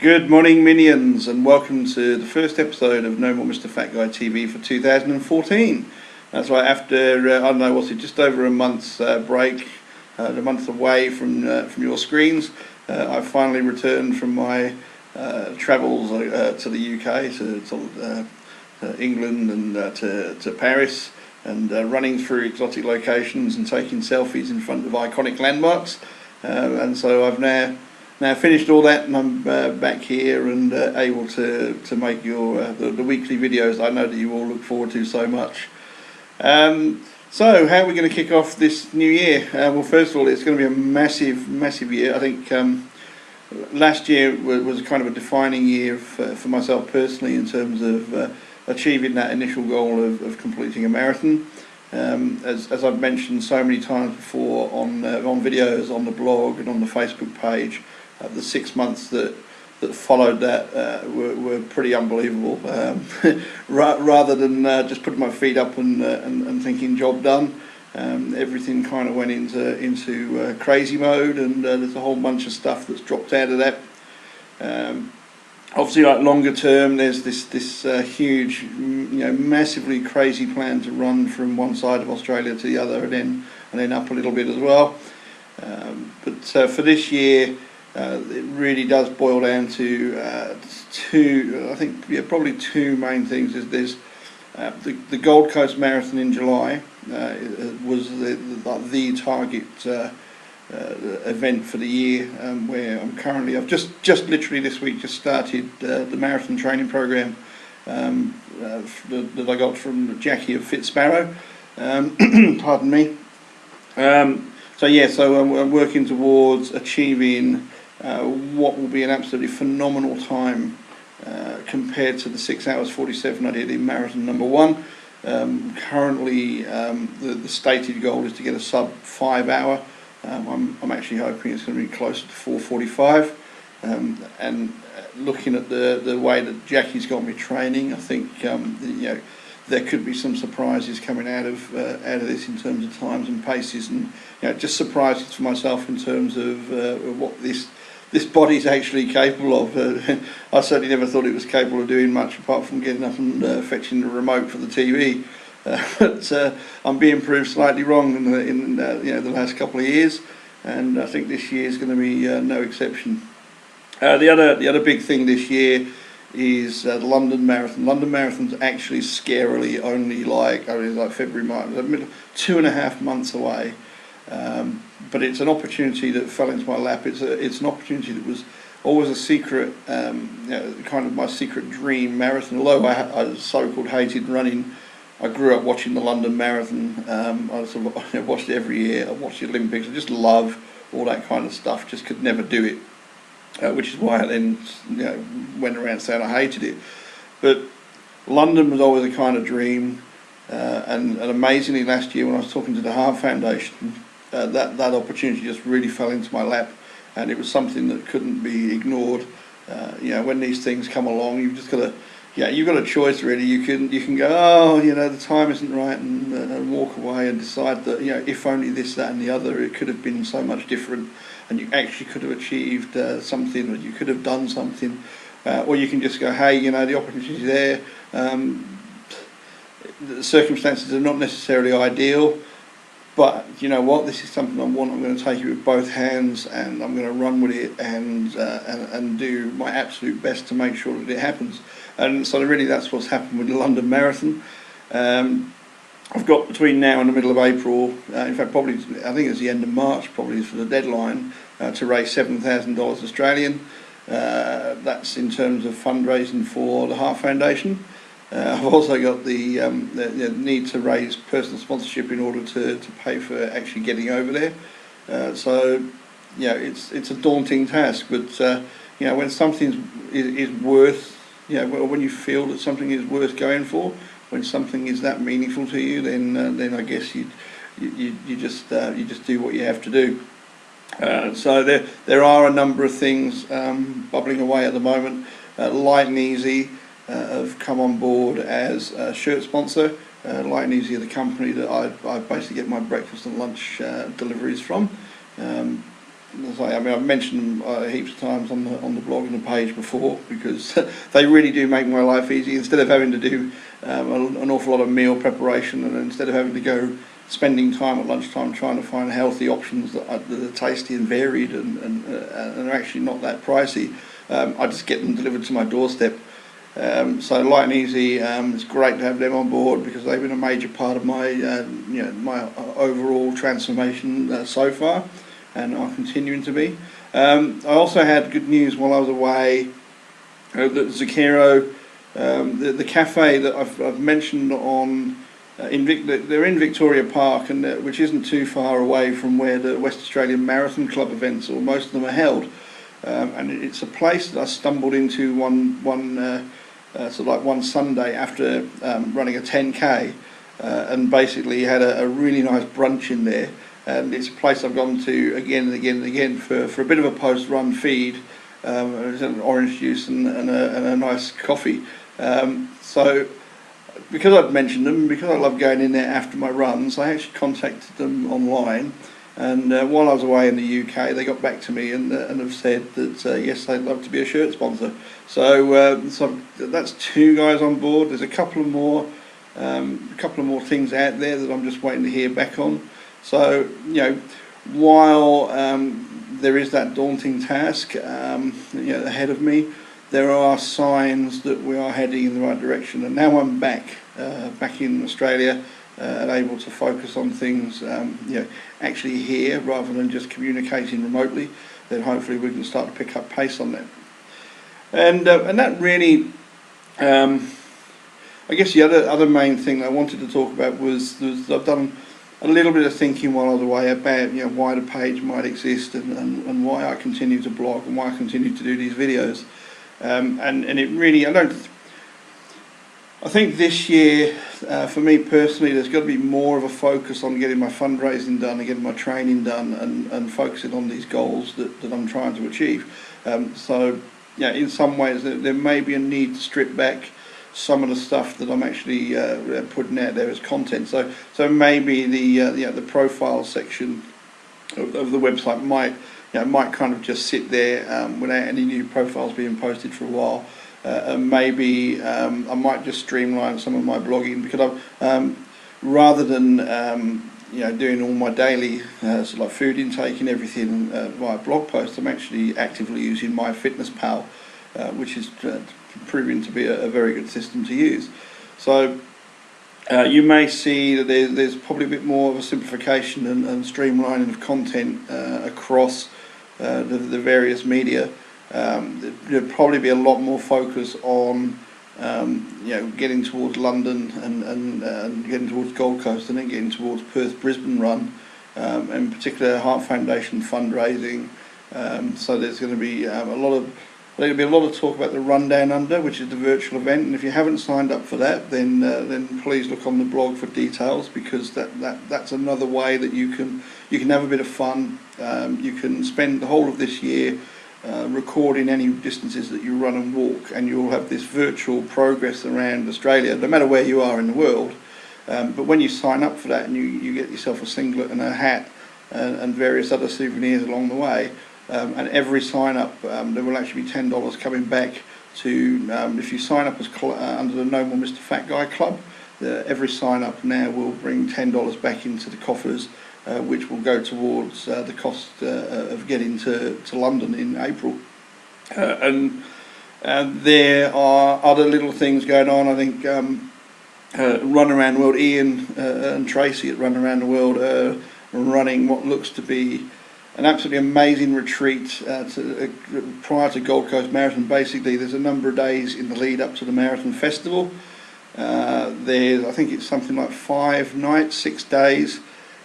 Good morning, minions, and welcome to the first episode of No More Mr. Fat Guy TV for 2014. That's right, after, I don't know, what's it, just over a month's break, a month away from your screens, I've finally returned from my travels to the UK, to England and to Paris, and running through exotic locations and taking selfies in front of iconic landmarks. And so I've now finished all that, and I'm back here and able to make your the weekly videos I know that you all look forward to so much. So how are we going to kick off this new year? Well, first of all, it's going to be a massive year. I think last year was kind of a defining year for myself personally in terms of achieving that initial goal of completing a marathon. As I've mentioned so many times before on videos, on the blog and on the Facebook page, the 6 months that followed that were pretty unbelievable. Rather than just putting my feet up and thinking job done, everything kind of went into crazy mode, and there's a whole bunch of stuff that's dropped out of that. Obviously, like longer term, there's this huge, massively crazy plan to run from one side of Australia to the other, and then up a little bit as well. But for this year, it really does boil down to two. I think probably two main things. There's the Gold Coast Marathon in July was the target event for the year, where I've just literally this week just started the marathon training program that I got from Jackie of Fit Sparrow. Pardon me. So I'm working towards achieving what will be an absolutely phenomenal time compared to the 6 hours 47 I did in marathon number 1. Currently, the stated goal is to get a sub 5 hour. I'm actually hoping it's going to be closer to 4:45. And looking at the way that Jackie's got me training, I think there could be some surprises coming out of this in terms of times and paces, and just surprises for myself in terms of what this body's actually capable of. I certainly never thought it was capable of doing much apart from getting up and fetching the remote for the TV. But I'm being proved slightly wrong in the last couple of years, and I think this year is going to be no exception. The other big thing this year is the London Marathon. London Marathon's actually scarily only like February, March, 2.5 months away. But it's an opportunity that fell into my lap. It's an opportunity that was always a secret, kind of my secret dream marathon. Although I so-called hated running, I grew up watching the London Marathon. I sort of watched it every year. I watched the Olympics. I just love all that kind of stuff. Just could never do it, which is why I then went around saying I hated it. But London was always a kind of dream, and amazingly last year when I was talking to the Heart Foundation, that opportunity just really fell into my lap, and it was something that couldn't be ignored. When these things come along, you've just got to, you've got a choice really. You can go, the time isn't right, and walk away and decide that if only this, that, and the other, it could have been so much different, and you actually could have achieved something, or you could have done something, or you can just go, hey, the opportunity's there. The circumstances are not necessarily ideal, but you know what? This is something I want. I'm going to take it with both hands, and I'm going to run with it, and do my absolute best to make sure that it happens. And so really, that's what's happened with the London Marathon. I've got between now and the middle of April, in fact, probably I think it's the end of March, probably for the deadline to raise $7,000 Australian. That's in terms of fundraising for the Heart Foundation. I've also got the need to raise personal sponsorship in order to pay for actually getting over there. So it's a daunting task, but when something is worth, when you feel that something is worth going for, when something is that meaningful to you, then I guess you just do what you have to do. So there are a number of things bubbling away at the moment. Light and Easy have come on board as a shirt sponsor. Light and Easy are the company that I basically get my breakfast and lunch deliveries from. as I mean, I've mentioned them heaps of times on the blog and the page before, because they really do make my life easy. Instead of having to do an awful lot of meal preparation, and instead of having to go spending time at lunchtime trying to find healthy options that are tasty and varied and are actually not that pricey, I just get them delivered to my doorstep. So Light and Easy, it's great to have them on board, because they've been a major part of my my overall transformation so far, and are continuing to be. I also had good news while I was away. That Zucchero, the cafe that I've mentioned on they're in Victoria Park, and which isn't too far away from where the West Australian Marathon Club events, or most of them, are held. And it's a place that I stumbled into one Sunday after running a 10k, and basically had a really nice brunch in there. And it's a place I've gone to again and again and again for a bit of a post-run feed, an orange juice and a nice coffee. So because I'd mentioned them, because I love going in there after my runs, I actually contacted them online. And while I was away in the UK, they got back to me and have said that yes, they'd love to be a shirt sponsor. So that's 2 guys on board. There's a couple of more things out there that I'm just waiting to hear back on. So while there is that daunting task ahead of me, there are signs that we are heading in the right direction. And now I'm back in Australia, and able to focus on things actually here rather than just communicating remotely, then hopefully we can start to pick up pace on that. And that really, I guess the other main thing I wanted to talk about was I've done a little bit of thinking while I was away about why the page might exist, and why I continue to blog, and why I continue to do these videos. And it really, I think this year, for me personally, there's got to be more of a focus on getting my fundraising done and getting my training done, and focusing on these goals that I'm trying to achieve. So in some ways there may be a need to strip back some of the stuff that I'm actually putting out there as content. So maybe the profile section of the website might kind of just sit there without any new profiles being posted for a while. And maybe I might just streamline some of my blogging, because rather than doing all my daily like food intake and everything via blog posts, I'm actually actively using MyFitnessPal, which is proving to be a very good system to use. So you may see that there's probably a bit more of a simplification and streamlining of content across the various media. There'll probably be a lot more focus on getting towards London and getting towards Gold Coast, and then getting towards Perth-Brisbane run, and in particular Heart Foundation fundraising. So there's going to be there'll be a lot of talk about the Run Down Under, which is the virtual event. And if you haven't signed up for that, then please look on the blog for details, because that's another way that you can have a bit of fun. You can spend the whole of this year recording any distances that you run and walk, and you'll have this virtual progress around Australia, no matter where you are in the world. But when you sign up for that, and you get yourself a singlet and a hat and various other souvenirs along the way, and every sign up, there will actually be $10 coming back to, if you sign up as under the No More Mr. Fat Guy Club, every sign up now will bring $10 back into the coffers, which will go towards the cost of getting to London in April. And there are other little things going on. I think Run Around the World, Ian and Tracy at Run Around the World are running what looks to be an absolutely amazing retreat prior to Gold Coast Marathon. Basically, there's a number of days in the lead up to the Marathon Festival. I think it's something like 5 nights, 6 days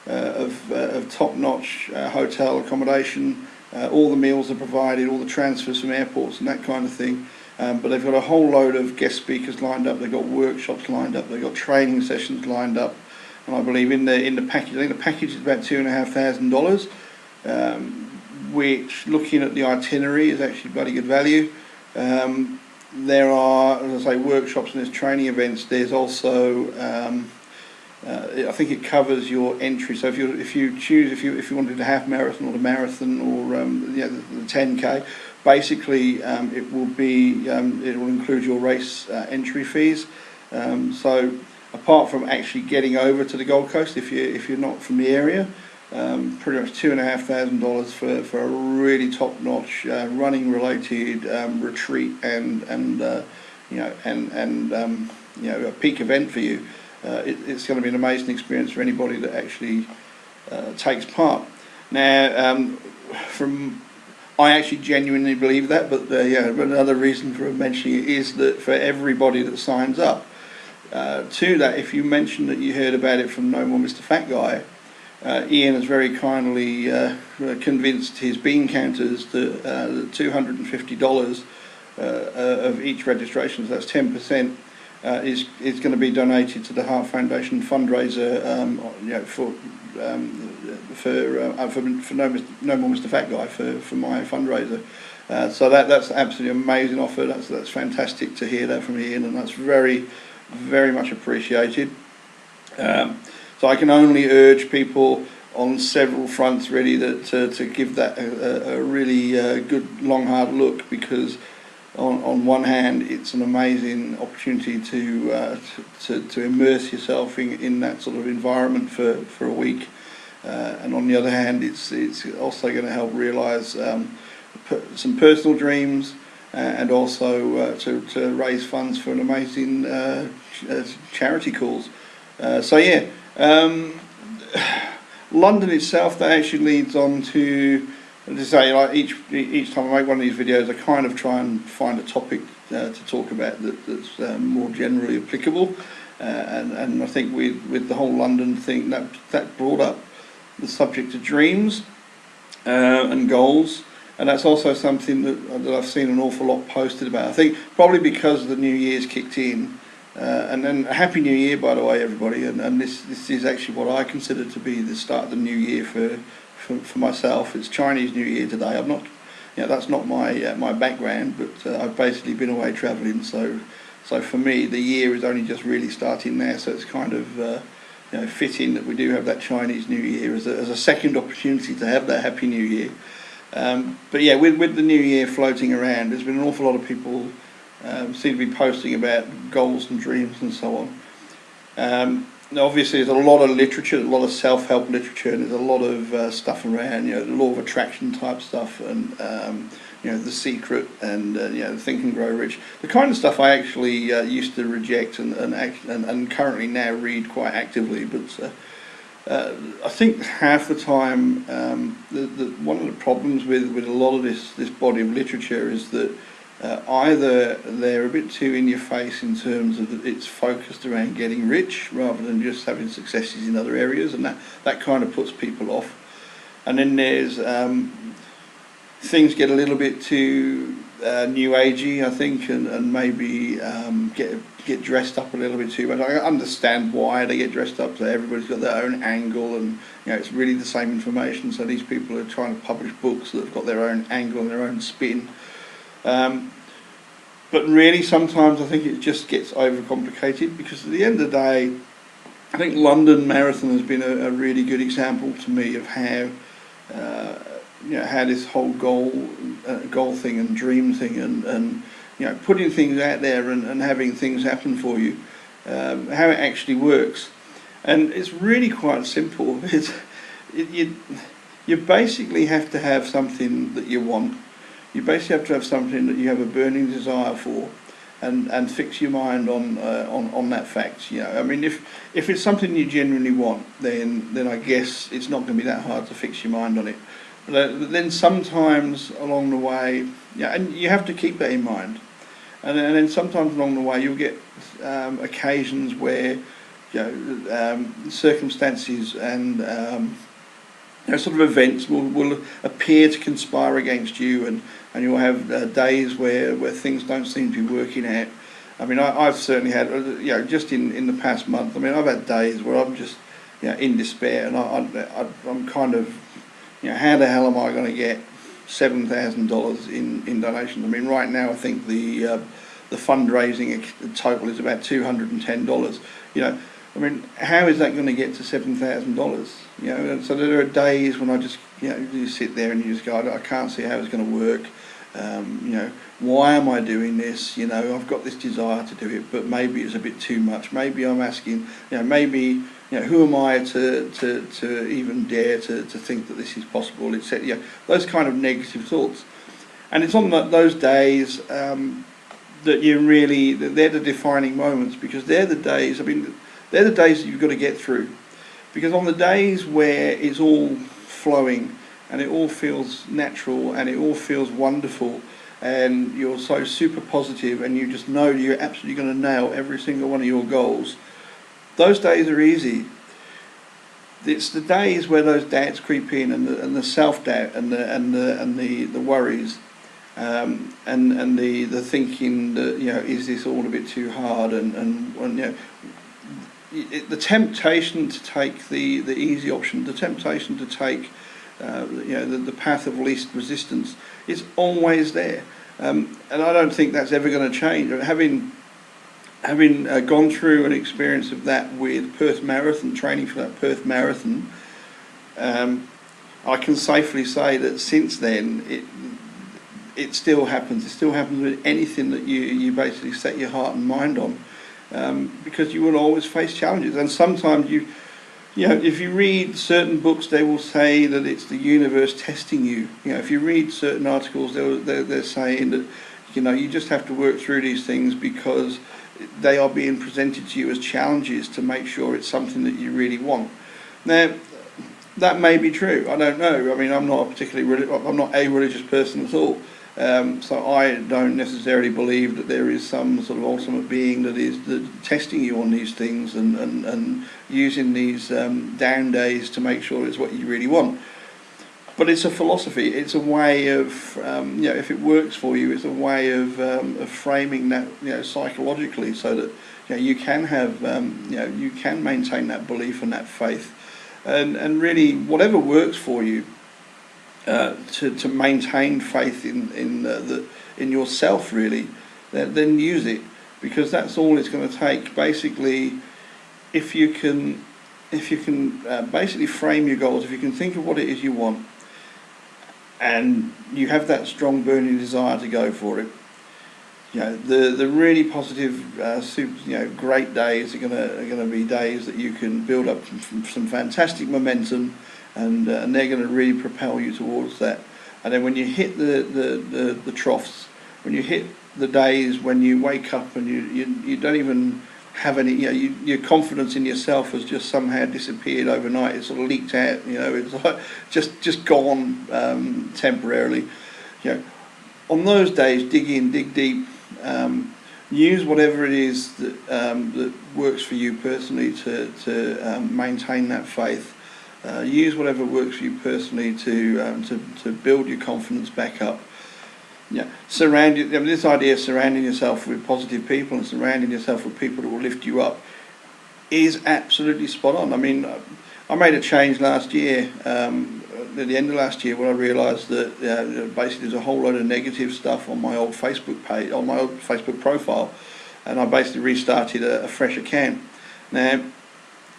of top-notch hotel accommodation. All the meals are provided, all the transfers from airports and that kind of thing. But they've got a whole load of guest speakers lined up. They've got workshops lined up. They've got training sessions lined up. And I believe in the package, I think the package is about $2,500, which, looking at the itinerary, is actually bloody good value. There are, as I say, workshops and there's training events. There's also I think it covers your entry. So if you wanted a half marathon or the marathon or the 10k, basically it will include your race entry fees. So apart from actually getting over to the Gold Coast, if you're not from the area, pretty much $2,500 for a really top-notch running-related retreat and a peak event for you. It's going to be an amazing experience for anybody that actually takes part. Now, I actually genuinely believe that, but another reason for mentioning it is that for everybody that signs up to that, if you mention that you heard about it from No More Mr. Fat Guy, Ian has very kindly convinced his bean counters that $250 of each registration, so that's 10%, is going to be donated to the Heart Foundation fundraiser for No More Mr. Fat Guy for my fundraiser. So that's absolutely amazing offer. That's fantastic to hear that from Ian, and that's very, very much appreciated. So I can only urge people on several fronts really to give that a really good long hard look, because on one hand it's an amazing opportunity to immerse yourself in that sort of environment for a week, and on the other hand it's also going to help realise some personal dreams, and also to raise funds for an amazing charity cause. London itself, that actually leads on to say, like each time I make one of these videos, I kind of try and find a topic to talk about that's more generally applicable, and I think with the whole London thing, that brought up the subject of dreams and goals, and that's also something that I've seen an awful lot posted about. I think probably because the New Year's kicked in. And then a Happy New Year, by the way, everybody. And this is actually what I consider to be the start of the new year for myself. It's Chinese New Year today. I'm not, that's not my background, but I've basically been away travelling. So for me, the year is only just really starting now. So it's kind of fitting that we do have that Chinese New Year as a second opportunity to have that Happy New Year. But yeah, with the New Year floating around, there's been an awful lot of people. Seem to be posting about goals and dreams and so on. Obviously, there's a lot of literature, a lot of self-help literature, and there's a lot of stuff around, the law of attraction type stuff, and The Secret, and Think and Grow Rich. The kind of stuff I actually used to reject and currently now read quite actively. But I think half the time, one of the problems with a lot of this body of literature is that. Either they're a bit too in your face in terms of it's focused around getting rich rather than just having successes in other areas, and that kind of puts people off. And then there's things get a little bit too new agey, I think, and maybe get dressed up a little bit too much. I understand why they get dressed up, so everybody's got their own angle, and it's really the same information. So these people are trying to publish books that have got their own angle and their own spin. But really, sometimes I think it just gets overcomplicated, because at the end of the day, I think London Marathon has been a really good example to me of how how this whole goal thing and dream thing and putting things out there and having things happen for you, how it actually works. And it's really quite simple. You basically have to have something that you want. You basically have to have something that you have a burning desire for, and fix your mind on that fact. I mean, if it's something you genuinely want, then I guess it's not going to be that hard to fix your mind on it. But then sometimes along the way, and you have to keep that in mind. And then sometimes along the way, you'll get occasions where circumstances and sort of events will appear to conspire against you, and you'll have days where things don't seem to be working out. I mean, I've certainly had, just in the past month, I mean, I've had days where I'm just, in despair, and I'm kind of, how the hell am I going to get $7,000 in donations? I mean, right now I think the fundraising total is about $210. I mean, how is that going to get to $7,000? You know, and so there are days when I just, you know, you sit there and you just go, I can't see how it's going to work. You know, why am I doing this? You know, I've got this desire to do it, but maybe it's a bit too much. Maybe I'm asking, you know, maybe, you know, who am I to even dare to think that this is possible, etc. You know, those kind of negative thoughts. And it's on those days that you really, they're the defining moments, because they're the days, I mean, they're the days that you've got to get through. Because on the days where it's all flowing and it all feels natural and it all feels wonderful and you're so super positive and you just know you're absolutely going to nail every single one of your goals, those days are easy. It's the days where those doubts creep in and the self-doubt and the worries and the thinking that, you know, is this all a bit too hard, and you know, the temptation to take the easy option, the temptation to take you know, the path of least resistance is always there, and I don't think that's ever going to change. Having gone through an experience of that with Perth Marathon, training for that Perth Marathon, I can safely say that since then it still happens. It still happens with anything that you basically set your heart and mind on. Because you will always face challenges, and sometimes you know, if you read certain books, they will say that it's the universe testing you. You know, if you read certain articles, they're saying that, you know, you just have to work through these things because they are being presented to you as challenges to make sure it's something that you really want. Now, that may be true. I don't know. I mean, I'm not a religious person at all. So I don't necessarily believe that there is some sort of ultimate being that is testing you on these things and using these down days to make sure it's what you really want. But it's a philosophy. It's a way of, you know, if it works for you, it's a way of framing that, you know, psychologically, so that, you know, you can have, you know, you can maintain that belief and that faith, and really whatever works for you. To maintain faith in yourself, really, then use it, because that's all it's going to take. Basically, if you can basically frame your goals, if you can think of what it is you want, and you have that strong burning desire to go for it, you know, the really positive, you know, great days are gonna be days that you can build up some fantastic momentum. And they're going to really propel you towards that. And then when you hit the troughs, when you hit the days when you wake up and you don't even have any, you know, your confidence in yourself has just somehow disappeared overnight. It's sort of leaked out. You know, it's like just gone temporarily. You know, on those days, dig in, dig deep. Use whatever it is that works for you personally to maintain that faith. Use whatever works for you personally to build your confidence back up. Yeah, this idea of surrounding yourself with positive people and surrounding yourself with people that will lift you up is absolutely spot on. I mean, I made a change last year, at the end of last year, when I realised that basically there's a whole load of negative stuff on my old Facebook page, on my old Facebook profile, and I basically restarted a fresh account. Now,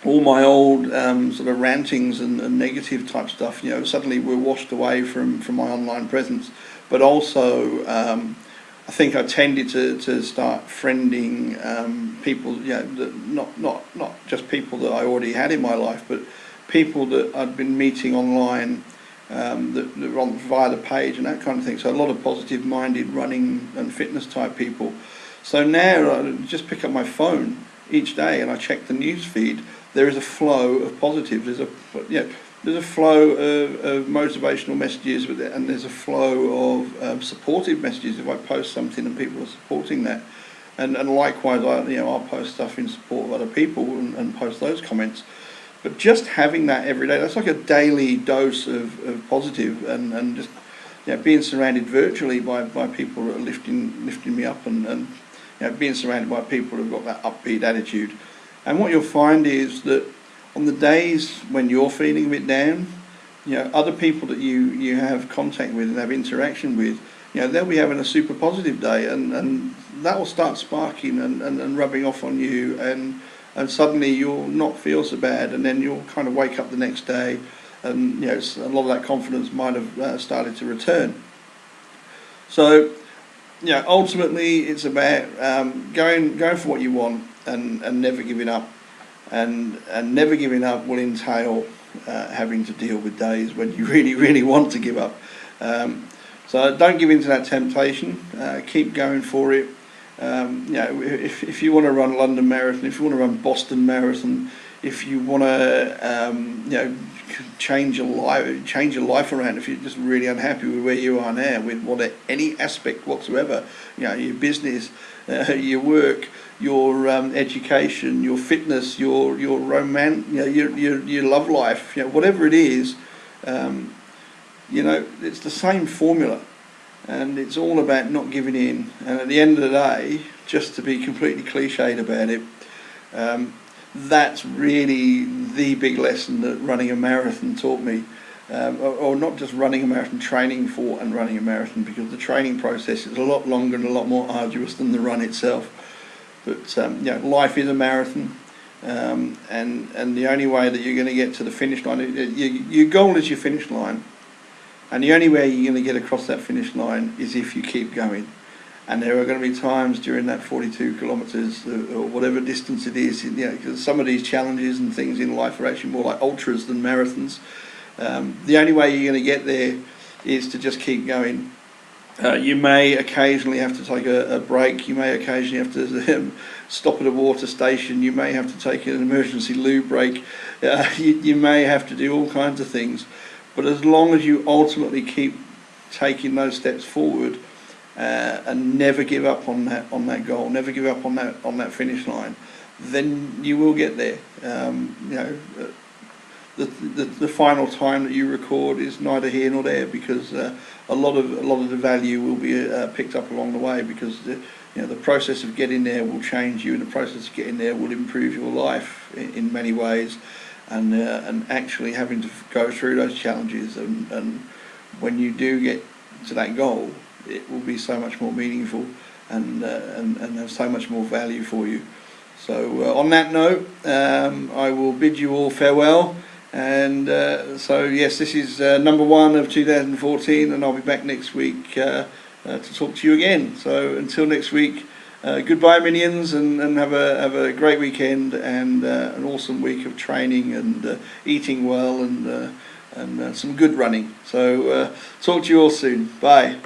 all my old sort of rantings and negative type stuff, you know, suddenly were washed away from my online presence. But also, I think I tended to start friending people, you know, not just people that I already had in my life, but people that I'd been meeting online that were on via the page and that kind of thing. So a lot of positive-minded running and fitness type people. So now I just pick up my phone each day and I check the news feed. There is a flow of positives. There's a flow of motivational messages with it, and there's a flow of supportive messages. If I post something and people are supporting that, and likewise, I'll post stuff in support of other people and post those comments. But just having that every day, that's like a daily dose of positive, and just, you know, being surrounded virtually by people that are lifting me up, and you know, being surrounded by people who've got that upbeat attitude. And what you'll find is that on the days when you're feeling a bit down, you know, other people that you have contact with and have interaction with, you know, they'll be having a super positive day, and that will start sparking and rubbing off on you, and and suddenly you'll not feel so bad, and then you'll kind of wake up the next day, and a lot of that confidence might have started to return. So ultimately it's about going for what you want, and never giving up, and never giving up will entail having to deal with days when you really want to give up. So don't give in to that temptation. Keep going for it. If you want to run London Marathon, if you want to run Boston Marathon, if you want to change your life around, if you're just really unhappy with where you are now, with any aspect whatsoever, your business, your work, your education, your fitness, your romance, your love life, whatever it is, it's the same formula, and it's all about not giving in. And at the end of the day, just to be completely cliched about it, that's really the big lesson that running a marathon taught me. Or not just running a marathon, training for and running a marathon, because the training process is a lot longer and a lot more arduous than the run itself. But life is a marathon, and the only way that you're going to get to the finish line, your goal is your finish line, and the only way you're going to get across that finish line is if you keep going. And there are going to be times during that 42 kilometres or whatever distance it is, because some of these challenges and things in life are actually more like ultras than marathons. The only way you're going to get there is to just keep going. You may occasionally have to take a break. You may occasionally have to stop at a water station. You may have to take an emergency loo break. You may have to do all kinds of things. But as long as you ultimately keep taking those steps forward, and never give up on that goal, never give up on that finish line, then you will get there. The final time that you record is neither here nor there, because a lot of the value will be picked up along the way, because the process of getting there will change you, and the process of getting there will improve your life in many ways, and actually having to go through those challenges, and when you do get to that goal, it will be so much more meaningful and have so much more value for you. So on that note, I will bid you all farewell. And so yes, this is number 1 of 2014, and I'll be back next week to talk to you again. So until next week, goodbye minions, and have a great weekend, and an awesome week of training and eating well, and some good running. So talk to you all soon. Bye.